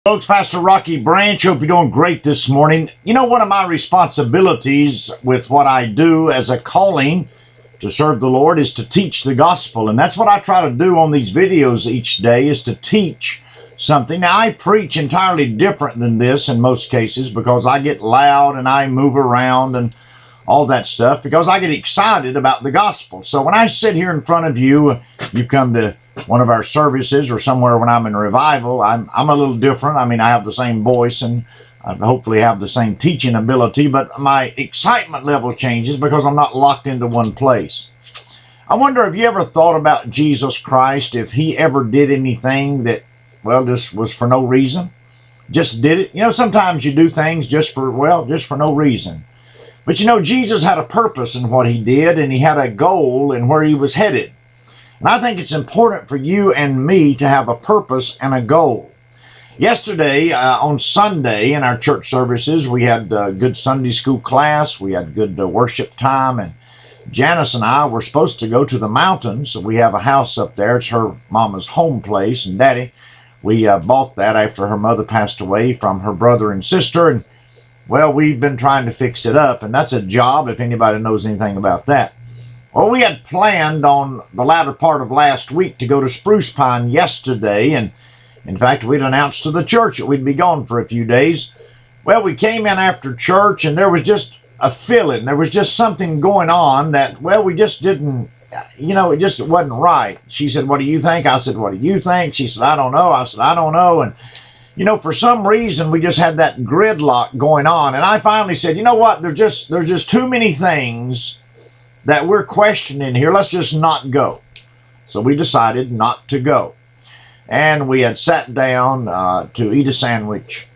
Folks, Pastor Rocky Branch, hope you're doing great this morning. You know, one of my responsibilities with what I do as a calling to serve the Lord is to teach the gospel. And that's what I try to do on these videos each day, is to teach something. Now, I preach entirely different than this in most cases because I get loud and I move around and all that stuff because I get excited about the gospel. So when I sit here in front of you, you come to one of our services or somewhere when I'm in revival, I'm a little different. I mean, I have the same voice and I hopefully have the same teaching ability, but my excitement level changes because I'm not locked into one place. I wonder if you ever thought about Jesus Christ, if he ever did anything that, well, just was for no reason, just did it. You know, sometimes you do things just for no reason. But you know, Jesus had a purpose in what he did, and he had a goal in where he was headed. And I think it's important for you and me to have a purpose and a goal. Yesterday, on Sunday, in our church services, we had a good Sunday school class. We had good worship time. And Janice and I were supposed to go to the mountains. We have a house up there. It's her mama's home place. And Daddy, we bought that after her mother passed away from her brother and sister. And, well, we've been trying to fix it up. And that's a job, if anybody knows anything about that. Well, we had planned on the latter part of last week to go to Spruce Pine yesterday, and in fact, we'd announced to the church that we'd be gone for a few days. Well, we came in after church, and there was just a feeling. There was just something going on that, well, we just didn't, it just wasn't right. She said, "What do you think?" I said, "What do you think?" She said, "I don't know." I said, "I don't know." And, for some reason, we just had that gridlock going on. And I finally said, you know what? There's just too many things that we're questioning here. Let's just not go. So we decided not to go. And we had sat down to eat a sandwich.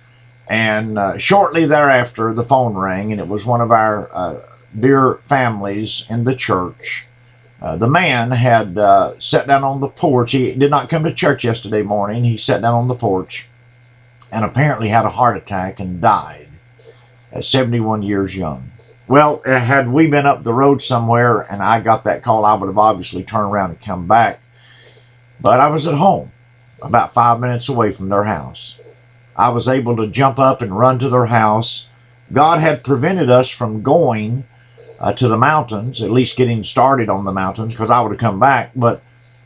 And shortly thereafter, the phone rang, and it was one of our dear families in the church. The man had sat down on the porch. He did not come to church yesterday morning. He sat down on the porch and apparently had a heart attack and died at 71 years young. Well, had we been up the road somewhere and I got that call, I would have obviously turned around and come back. But I was at home, about 5 minutes away from their house. I was able to jump up and run to their house. God had prevented us from going to the mountains, at least getting started on the mountains, because I would have come back. But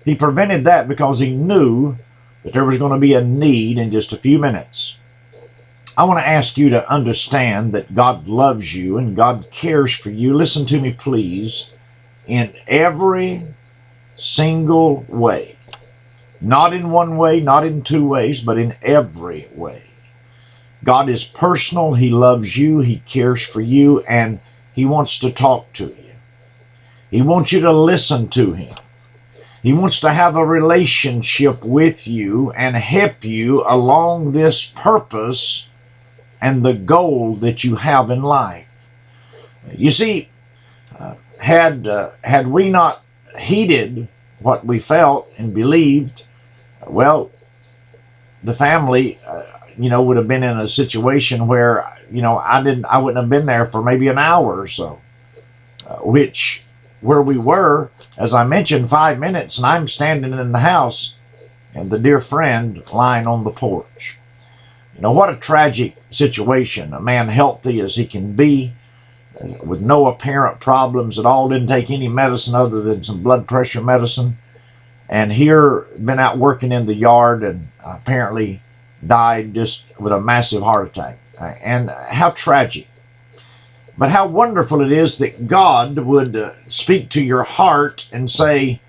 he prevented that because he knew that there was going to be a need in just a few minutes. I want to ask you to understand that God loves you and God cares for you. Listen to me, please, in every single way. Not in one way, not in two ways, but in every way. God is personal. He loves you. He cares for you, and he wants to talk to you. He wants you to listen to him. He wants to have a relationship with you and help you along this purpose and the goal that you have in life. You see, had we not heeded what we felt and believed, well, the family, would have been in a situation where, I wouldn't have been there for maybe an hour or so, where we were, as I mentioned, 5 minutes, and I'm standing in the house and the dear friend lying on the porch. What a tragic situation. A man healthy as he can be, with no apparent problems at all, didn't take any medicine other than some blood pressure medicine, and here, been out working in the yard and apparently died just with a massive heart attack. And how tragic. But how wonderful it is that God would speak to your heart and say,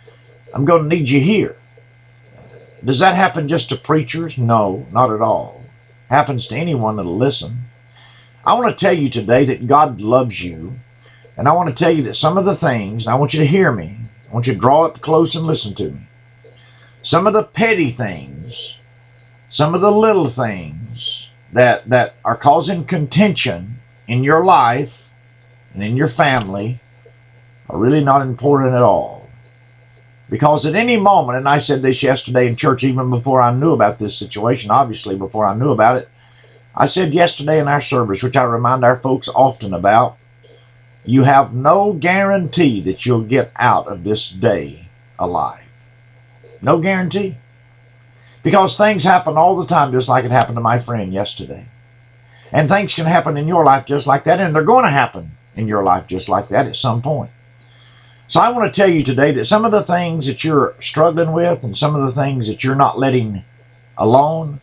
"I'm going to need you here." Does that happen just to preachers? No, not at all. Happens to anyone that'll listen. I want to tell you today that God loves you, and I want to tell you that some of the things, and I want you to hear me, I want you to draw up close and listen to me. Some of the petty things, some of the little things that are causing contention in your life and in your family are really not important at all. Because at any moment, and I said this yesterday in church even before I knew about this situation, obviously before I knew about it, I said yesterday in our service, which I remind our folks often about, you have no guarantee that you'll get out of this day alive. No guarantee. Because things happen all the time, just like it happened to my friend yesterday. And things can happen in your life just like that, and they're going to happen in your life just like that at some point. So I want to tell you today that some of the things that you're struggling with and some of the things that you're not letting alone,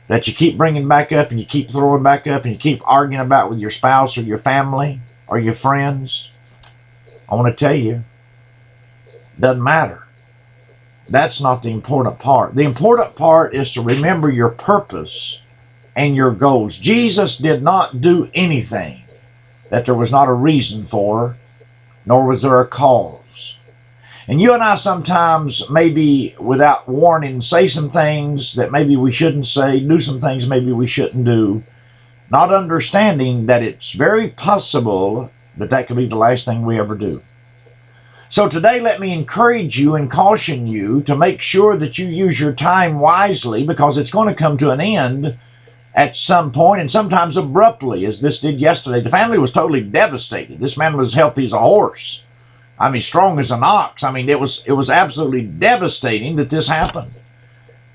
that you keep bringing back up and you keep throwing back up and you keep arguing about with your spouse or your family or your friends, I want to tell you, it doesn't matter. That's not the important part. The important part is to remember your purpose and your goals. Jesus did not do anything that there was not a reason for, nor was there a cause. And you and I sometimes, maybe without warning, say some things that maybe we shouldn't say, do some things maybe we shouldn't do, not understanding that it's very possible that that could be the last thing we ever do. So today, let me encourage you and caution you to make sure that you use your time wisely, because it's going to come to an end at some point, and sometimes abruptly, as this did yesterday. The family was totally devastated. This man was healthy as a horse. I mean, strong as an ox. I mean, it was absolutely devastating that this happened.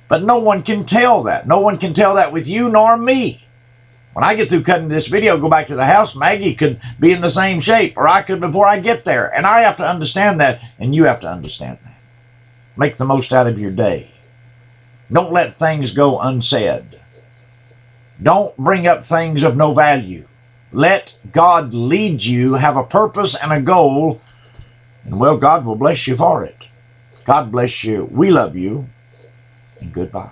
But no one can tell that. No one can tell that with you nor me. When I get through cutting this video, go back to the house, Maggie could be in the same shape, or I could before I get there. And I have to understand that, and you have to understand that. Make the most out of your day. Don't let things go unsaid. Don't bring up things of no value. Let God lead you, have a purpose and a goal, and well, God will bless you for it. God bless you. We love you, and goodbye.